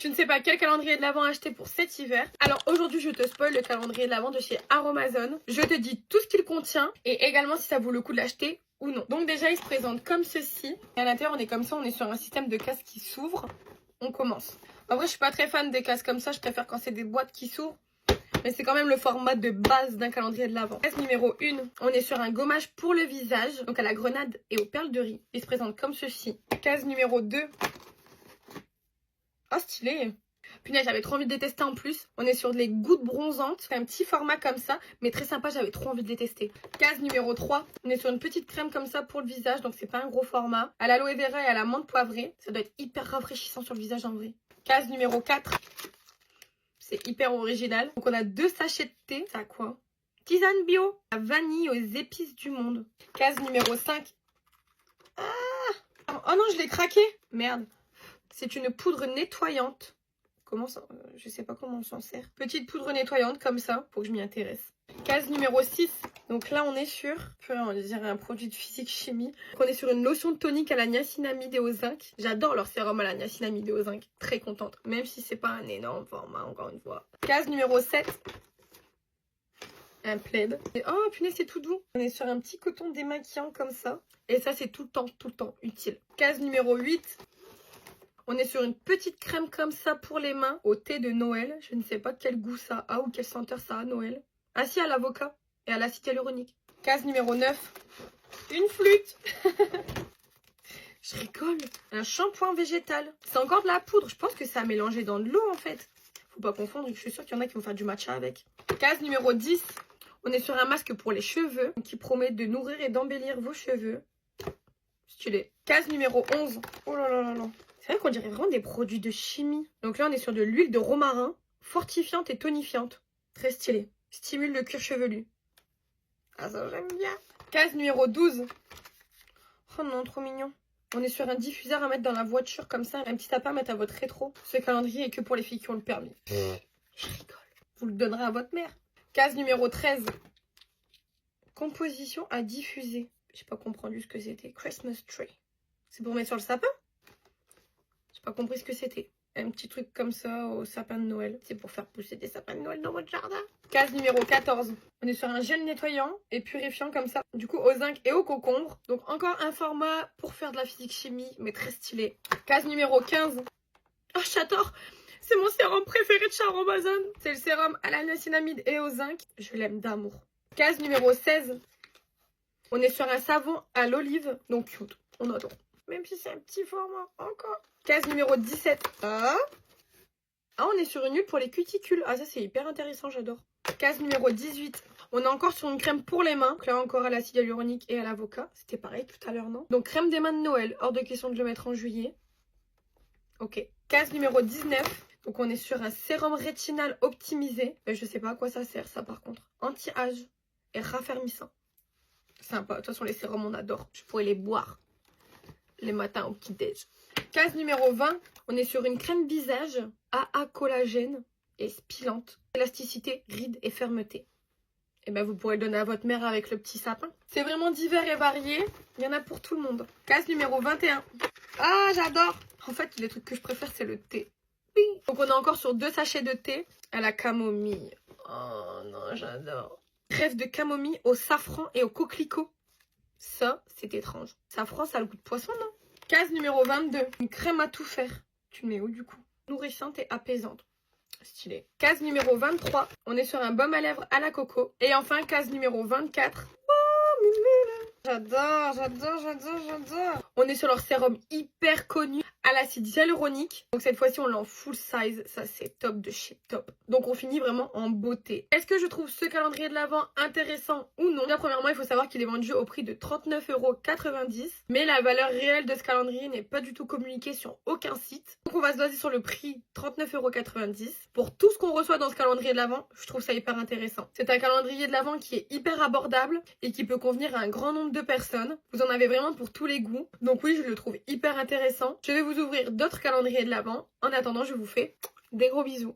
Tu ne sais pas quel calendrier de l'Avent acheter pour cet hiver? Alors aujourd'hui, je te spoil le calendrier de l'Avent de chez Aromazone. Je te dis tout ce qu'il contient et également si ça vaut le coup de l'acheter ou non. Donc déjà, il se présente comme ceci. Et à l'intérieur, on est comme ça, on est sur un système de casse qui s'ouvre. On commence. En vrai, je suis pas très fan des cases comme ça. Je préfère quand c'est des boîtes qui s'ouvrent. Mais c'est quand même le format de base d'un calendrier de l'Avent. Case numéro 1, on est sur un gommage pour le visage. Donc à la grenade et aux perles de riz. Il se présente comme ceci. Case numéro 2. Oh, stylé. Punaise, j'avais trop envie de les tester en plus. On est sur des gouttes bronzantes. C'est un petit format comme ça, mais très sympa. J'avais trop envie de les tester. Case numéro 3. On est sur une petite crème comme ça pour le visage. Donc c'est pas un gros format. À l'aloe vera et à la menthe poivrée. Ça doit être hyper rafraîchissant sur le visage en vrai. Case numéro 4. C'est hyper original. Donc on a 2 sachets de thé. Ça a quoi? Tisane bio. La vanille aux épices du monde. Case numéro 5. Ah! Oh non, je l'ai craqué. Merde. C'est une poudre nettoyante. Comment ça? Je sais pas comment on s'en sert. Petite poudre nettoyante comme ça. Faut que je m'y intéresse. Case numéro 6. Donc là, on est sur, on dirait un produit de physique-chimie. On est sur une lotion tonique à la niacinamide et au zinc. J'adore leur sérum à la niacinamide et au zinc. Très contente. Même si c'est pas un énorme format, encore une fois. Case numéro 7. Un plaid. Et oh, punaise, c'est tout doux. On est sur un petit coton démaquillant comme ça. Et ça, c'est tout le temps utile. Case numéro 8. On est sur une petite crème comme ça pour les mains au thé de Noël. Je ne sais pas quel goût ça a ou quelle senteur ça a Noël. Ah si, à l'avocat et à l'acide hyaluronique. Case numéro 9. Une flûte. Je rigole. Un shampoing végétal. C'est encore de la poudre. Je pense que ça a mélangé dans de l'eau en fait. Faut pas confondre. Je suis sûre qu'il y en a qui vont faire du matcha avec. Case numéro 10. On est sur un masque pour les cheveux qui promet de nourrir et d'embellir vos cheveux. Stylé. Case numéro 11. Oh là là là là. C'est vrai qu'on dirait vraiment des produits de chimie. Donc là, on est sur de l'huile de romarin, fortifiante et tonifiante. Très stylé. Stimule le cuir chevelu. Ah, ça, j'aime bien. Case numéro 12. Oh non, trop mignon. On est sur un diffuseur à mettre dans la voiture comme ça. Un petit sapin à mettre à votre rétro. Ce calendrier est que pour les filles qui ont le permis. Je rigole. Vous le donnerez à votre mère. Case numéro 13. Composition à diffuser. J'ai pas compris ce que c'était. Christmas tree. C'est pour mettre sur le sapin? J'ai pas compris ce que c'était. Un petit truc comme ça au sapin de Noël. C'est pour faire pousser des sapins de Noël dans votre jardin. Case numéro 14. On est sur un gel nettoyant et purifiant comme ça. Du coup au zinc et au concombre. Donc encore un format pour faire de la physique-chimie, mais très stylé. Case numéro 15. Oh, j'adore. C'est mon sérum préféré de chez Aromazone. C'est le sérum à la niacinamide et au zinc. Je l'aime d'amour. Case numéro 16. On est sur un savon à l'olive. Donc cute. On adore. Même si c'est un petit format encore. Case numéro 17. Ah, on est sur une huile pour les cuticules. Ah, ça, c'est hyper intéressant, j'adore. Case numéro 18. On est encore sur une crème pour les mains. Donc là, encore à l'acide hyaluronique et à l'avocat. C'était pareil tout à l'heure, non? Donc, crème des mains de Noël. Hors de question de le mettre en juillet. Ok. Case numéro 19. Donc, on est sur un sérum rétinal optimisé. Je sais pas à quoi ça sert, ça, par contre. Anti-âge et raffermissant. Sympa. De toute façon, les sérums, on adore. Je pourrais les boire les matins au petit-déj. Case numéro 20, on est sur une crème visage AA collagène et spilante. Élasticité, rides et fermeté. Et ben vous pourrez le donner à votre mère avec le petit sapin. C'est vraiment divers et varié. Il y en a pour tout le monde. Case numéro 21. Ah, j'adore. En fait, les trucs que je préfère, c'est le thé. Oui. Donc on est encore sur 2 sachets de thé à la camomille. Oh non, j'adore. Trèfle de camomille au safran et au coquelicot. Ça, c'est étrange. Safran, ça a le goût de poisson, non? Case numéro 22. Une crème à tout faire. Tu mets où du coup? Nourrissante et apaisante. Stylé. Case numéro 23. On est sur un baume à lèvres à la coco. Et enfin, case numéro 24. Oh, j'adore, j'adore, j'adore, j'adore. On est sur leur sérum hyper connu à l'acide hyaluronique. Donc cette fois-ci, on l'a en full size. Ça, c'est top de chez top. Donc on finit vraiment en beauté. Est-ce que je trouve ce calendrier de l'Avent intéressant ou non? Bien, premièrement, il faut savoir qu'il est vendu au prix de 39,90 €. Mais la valeur réelle de ce calendrier n'est pas du tout communiquée sur aucun site. Donc on va se baser sur le prix 39,90 € pour tout ce qu'on reçoit dans ce calendrier de l'Avent. Je trouve ça hyper intéressant. C'est un calendrier de l'Avent qui est hyper abordable et qui peut convenir à un grand nombre de personnes. Vous en avez vraiment pour tous les goûts. Donc oui, je le trouve hyper intéressant. Je vais vous ouvrir d'autres calendriers de l'Avent. En attendant, je vous fais des gros bisous.